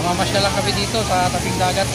Mamamasyal lang kami dito sa tabing dagat.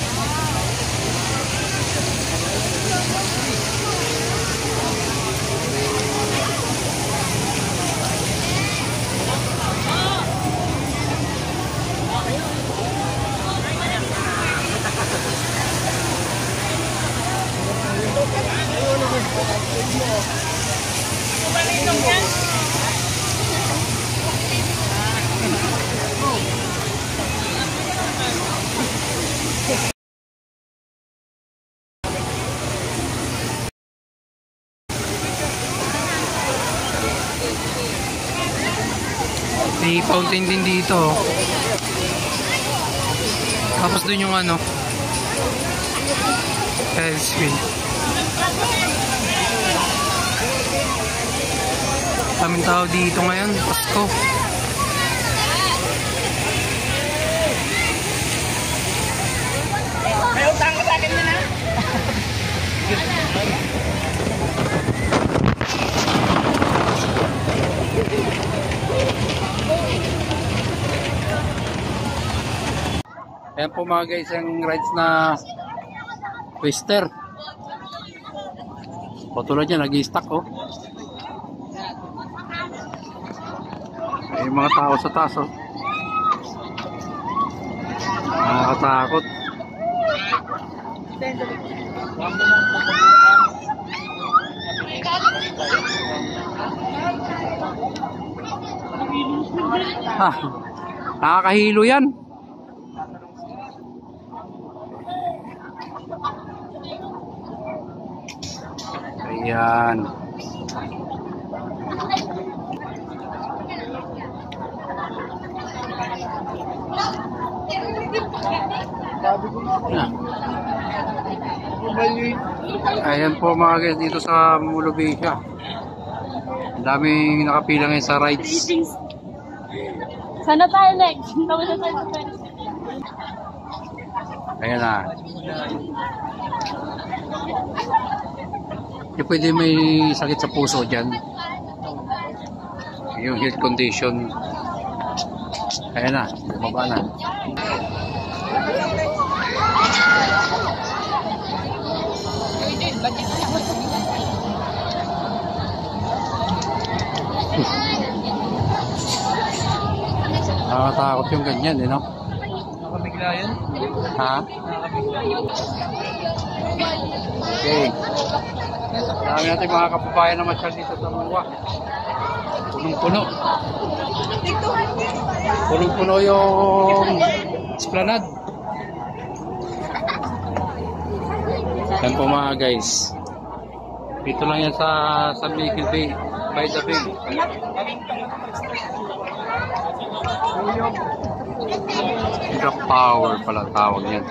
May fountain din dito. Tapos dun yung ano, Ferris wheel. Kaming tao dito ngayon, Pasko. May utang ka sa akin na. Ayan po mga guys, yung rides na twister. Patulad niya, nag-i-stack oh. May mga tao sa taas oh. Nakakatakot. Nakakahilo yan. Ayan. Ayan po mga guys, dito sa Mulubisya. Ang daming nakapila ngayon sa rides. Sana tayo next. Ayan na. Hindi pwede may sakit sa puso dyan. Yung health condition. Ayan na, bumaba na. Nakakatakot yung ganyan, eh, no? Nakabigla yan? Ha? Okay. Marami natin mga kababayan na masyal dito sa Muwa. Punong-puno. Punong-puno yung esplanade. Yan po mga guys. Dito lang yan sa San Miguel Bay. By the Bay. Rock Power pala tawag yan.